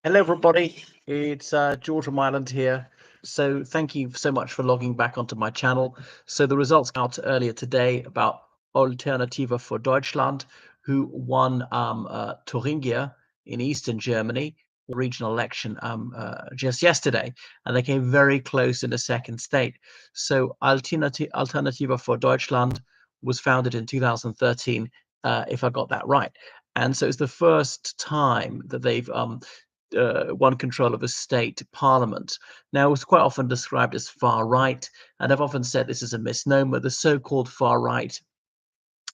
Hello, everybody. It's George from Ireland here. So thank you so much for logging back onto my channel. So the results out earlier today about Alternative for Deutschland, who won Thuringia in Eastern Germany, the regional election just yesterday, and they came very close in the second state. So Alternative for Deutschland was founded in 2013, if I got that right. And so it's the first time that they've won control of a state parliament. Now, it's quite often described as far right, and I've often said this is a misnomer. The so-called far right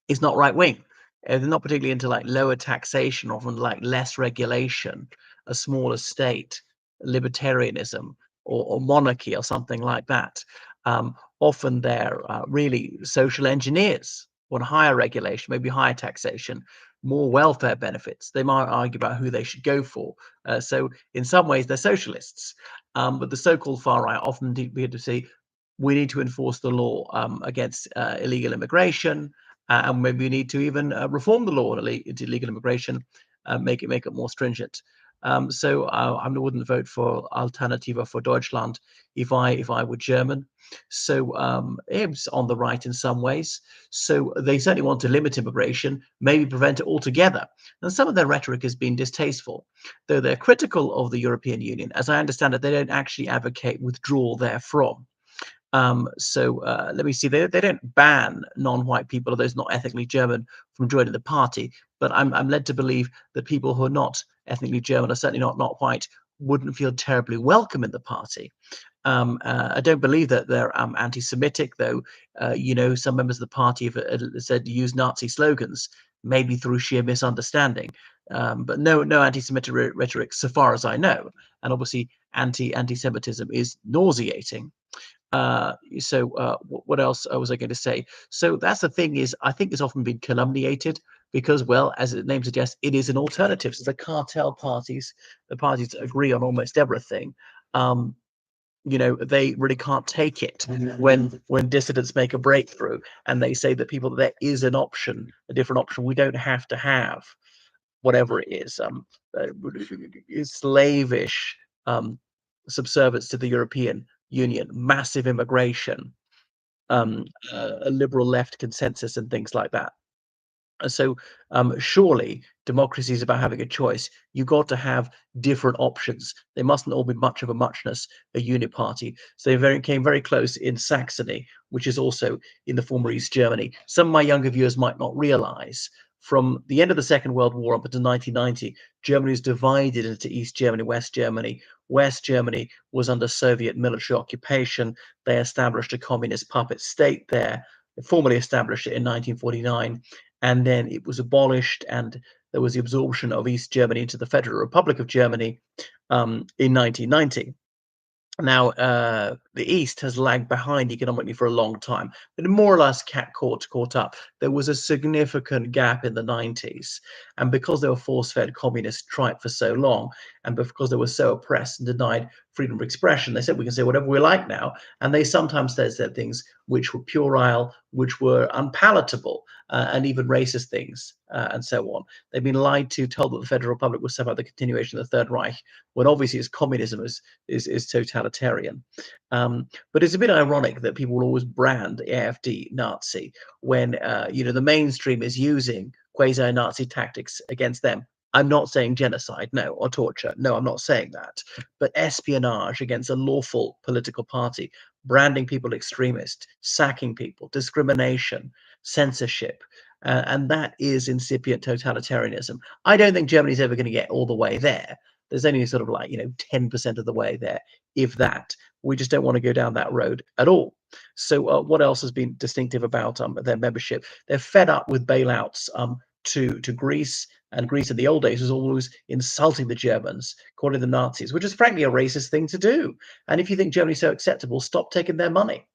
is not right wing. They're not particularly into like lower taxation, often like less regulation, a smaller state, libertarianism, or monarchy, or something like that. Often they're really social engineers, want higher regulation, maybe higher taxation, more welfare benefits. They might argue about who they should go for. So in some ways, they're socialists. But the so-called far right often be to say we need to enforce the law against illegal immigration, and maybe we need to even reform the law into illegal immigration, make it more stringent. So I wouldn't vote for Alternative for Deutschland if I were German. So it's on the right in some ways. So they certainly want to limit immigration, maybe prevent it altogether. And some of their rhetoric has been distasteful, though they're critical of the European Union. As I understand it, they don't actually advocate withdrawal therefrom. Let me see. They don't ban non-white people or those not ethnically German from joining the party, but I'm led to believe that people who are not ethnically German, or certainly not white, wouldn't feel terribly welcome in the party. I don't believe that they're anti-Semitic, though. Some members of the party have said use Nazi slogans, maybe through sheer misunderstanding. But no anti-Semitic rhetoric, so far as I know. And obviously, anti-Semitism is nauseating. What else was I going to say? So that's the thing, is I think it's often been calumniated because, well, as the name suggests, it is an alternative. So the cartel parties, the parties that agree on almost everything, they really can't take it when dissidents make a breakthrough and they say that there is an option, a different option. We don't have to have whatever it uh, is slavish subservience to the European Union, massive immigration, a liberal left consensus, and things like that. So surely democracy is about having a choice. You've got to have different options. They mustn't all be much of a muchness, a uniparty. So they came very close in Saxony, which is also in the former East Germany. Some of my younger viewers might not realize from the end of the Second World War up until 1990, Germany was divided into East Germany, West Germany. West Germany was under Soviet military occupation. They established a communist puppet state there. They formally established it in 1949, and then it was abolished, and there was the absorption of East Germany into the Federal Republic of Germany in 1990. Now, the East has lagged behind economically for a long time, but more or less caught up. There was a significant gap in the 90s, and because they were force-fed communist tripe for so long, and because they were so oppressed and denied freedom of expression, they said we can say whatever we like now, and they sometimes said things which were puerile, which were unpalatable, and even racist things, and so on. They've been lied to, told that the Federal Republic was somehow the continuation of the Third Reich, when obviously it's communism is totalitarian. But it's a bit ironic that people will always brand AfD Nazi when the mainstream is using quasi-Nazi tactics against them. I'm not saying genocide, no, or torture. No, I'm not saying that. But espionage against a lawful political party, branding people extremist, sacking people, discrimination, censorship. And that is incipient totalitarianism. I don't think Germany's ever going to get all the way there. There's only sort of 10% of the way there, if that. We just don't want to go down that road at all. So what else has been distinctive about their membership? They're fed up with bailouts to Greece, and Greece in the old days was always insulting the Germans, calling them Nazis, which is frankly a racist thing to do. And if you think Germany's so acceptable, stop taking their money.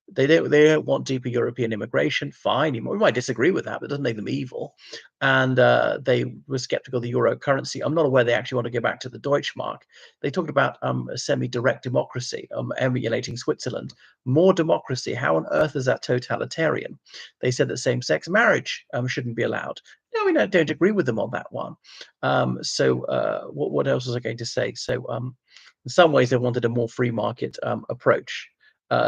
They don't want deeper European immigration. Fine, we might disagree with that, but it doesn't make them evil. And they were skeptical of the euro currency. I'm not aware they actually want to go back to the Deutschmark. They talked about a semi-direct democracy, emulating Switzerland. More democracy. How on earth is that totalitarian? They said that same-sex marriage shouldn't be allowed. No, we don't agree with them on that one. What else was I going to say? In some ways, they wanted a more free market approach.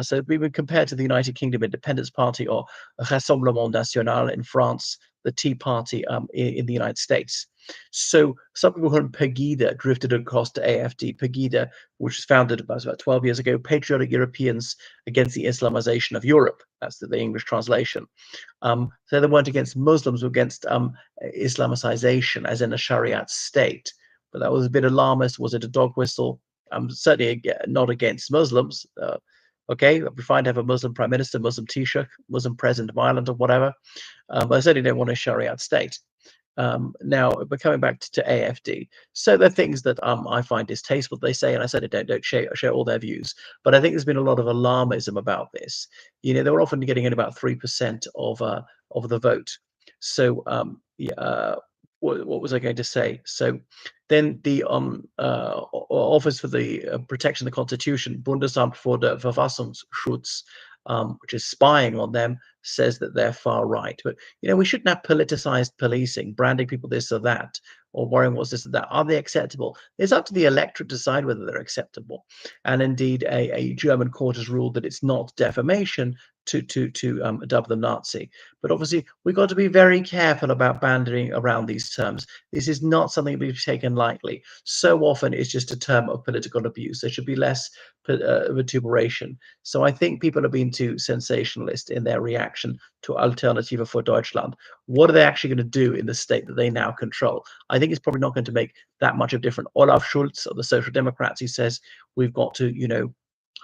So we would compare to the United Kingdom Independence Party or Rassemblement National in France, the Tea Party in the United States. So some people from Pegida drifted across to AfD. Pegida, which was founded about 12 years ago, Patriotic Europeans Against the Islamization of Europe. That's the English translation. So they weren't against Muslims, but against Islamicization, as in a Shariat state. But that was a bit alarmist. Was it a dog whistle? Certainly not against Muslims. Okay, it'd be fine to have a Muslim prime minister, Muslim Taoiseach, Muslim president of Ireland, or whatever. But I certainly don't want a Shariat state. Now, but coming back to AfD, so there are things that I find distasteful. They say, and I said I don't share all their views, but I think there's been a lot of alarmism about this. They were often getting in about 3% of the vote. So yeah, what was I going to say? So then the Office for the Protection of the Constitution, Bundesamt für den Verfassungsschutz, which is spying on them, says that they're far right. But we shouldn't have politicized policing, branding people this or that, or worrying what's this or that. Are they acceptable? It's up to the electorate to decide whether they're acceptable. And indeed, a German court has ruled that it's not defamation to dub them Nazi. But obviously, we've got to be very careful about banding around these terms. This is not something to be taken lightly. So often, it's just a term of political abuse. There should be less vituperation. So I think people have been too sensationalist in their reaction to Alternative for Deutschland. What are they actually going to do in the state that they now control? I think it's probably not going to make that much of a difference. Olaf Scholz of the Social Democrats, he says we've got to,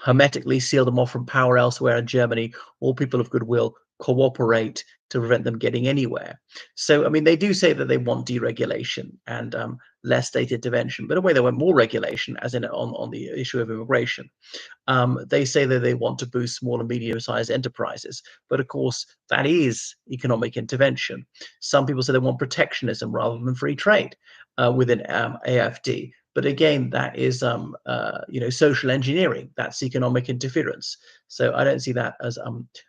hermetically seal them off from power elsewhere in Germany. All people of goodwill cooperate to prevent them getting anywhere. So, I mean, they do say that they want deregulation and less state intervention, but in a way they want more regulation, as in on the issue of immigration. They say that they want to boost small and medium-sized enterprises, but of course that is economic intervention. Some people say they want protectionism rather than free trade within AfD. But again, that is social engineering. That's economic interference. So I don't see that as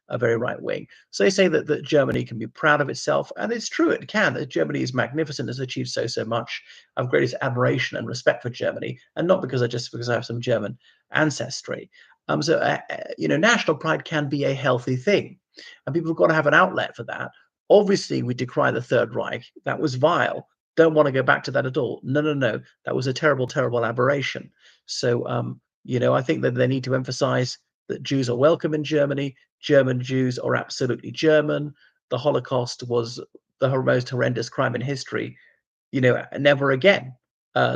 a very right wing. So they say that Germany can be proud of itself, and it's true, it can. That Germany is magnificent, has achieved so much. I have greatest admiration and respect for Germany, and not because I have some German ancestry. National pride can be a healthy thing, and people have got to have an outlet for that. Obviously, we decry the Third Reich. That was vile. Don't want to go back to that at all. No. That was a terrible, terrible aberration. So, I think that they need to emphasize that Jews are welcome in Germany. German Jews are absolutely German. The Holocaust was the most horrendous crime in history. Never again.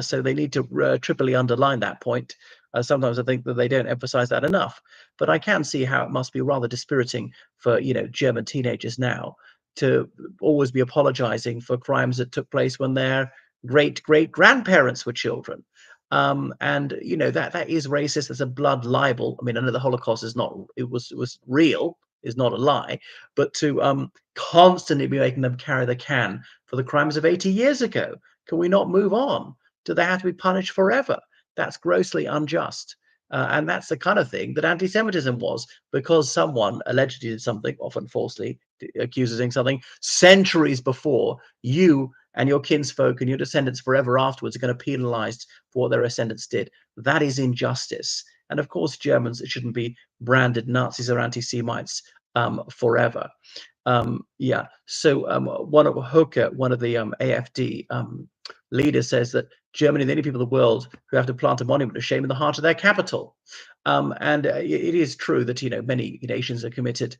So they need to triply underline that point. Sometimes I think that they don't emphasize that enough. But I can see how it must be rather dispiriting for German teenagers now to always be apologizing for crimes that took place when their great grandparents were children. And that is racist. It's a blood libel. I mean, I know the Holocaust is not. It was real. Is not a lie. But to constantly be making them carry the can for the crimes of 80 years ago. Can we not move on? Do they have to be punished forever? That's grossly unjust. And that's the kind of thing that anti-Semitism was, because someone allegedly did something, often falsely accused of doing something, centuries before. You and your kinsfolk and your descendants forever afterwards are going to be penalized for what their descendants did. That is injustice. And of course, Germans shouldn't be branded Nazis or anti-Semites forever. One of Hooker, one of the AfD leaders, says that Germany, the only people in the world who have to plant a monument of shame in the heart of their capital. It is true that many nations are committed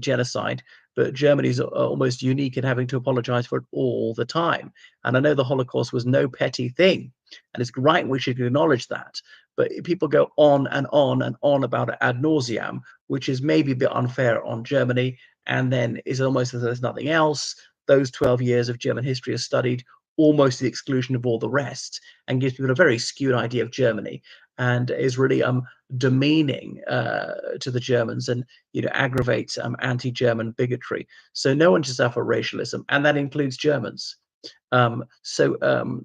genocide, but Germany is almost unique in having to apologize for it all the time. And I know the Holocaust was no petty thing, and it's right we should acknowledge that. But people go on and on and on about it ad nauseam, which is maybe a bit unfair on Germany, and then is almost as though there's nothing else. Those 12 years of German history are studied almost to the exclusion of all the rest, and gives people a very skewed idea of Germany, and is really demeaning to the Germans, and aggravates anti-German bigotry. So no one should suffer racialism, and that includes Germans. So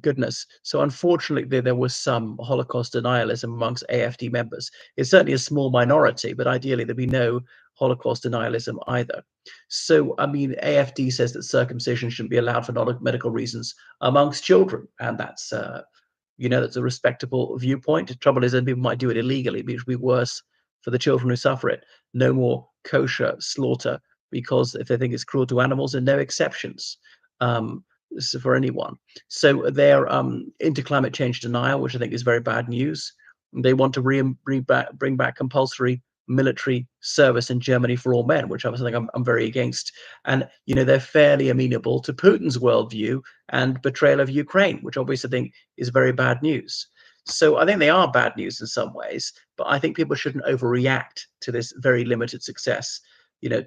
goodness. So unfortunately, there was some Holocaust denialism amongst AfD members. It's certainly a small minority, but ideally there'd be no Holocaust denialism either. So, I mean, AfD says that circumcision shouldn't be allowed for non-medical reasons amongst children, and that's that's a respectable viewpoint. The trouble is that people might do it illegally, which would be worse for the children who suffer it. No more kosher slaughter because if they think it's cruel to animals, and no exceptions for anyone. So they're into climate change denial, which I think is very bad news. They want to bring back compulsory military service in Germany for all men, which I was something I'm very against. And they're fairly amenable to Putin's worldview and betrayal of Ukraine, which obviously I think is very bad news. So I think they are bad news in some ways, but I think people shouldn't overreact to this very limited success.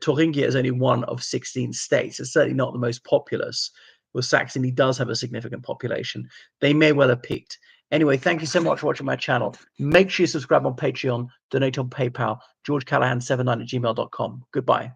Thuringia is only one of 16 states. It's certainly not the most populous. Well, Saxony does have a significant population. They may well have peaked. Anyway, thank you so much for watching my channel. Make sure you subscribe on Patreon, donate on PayPal, georgecallahan79@gmail.com. Goodbye.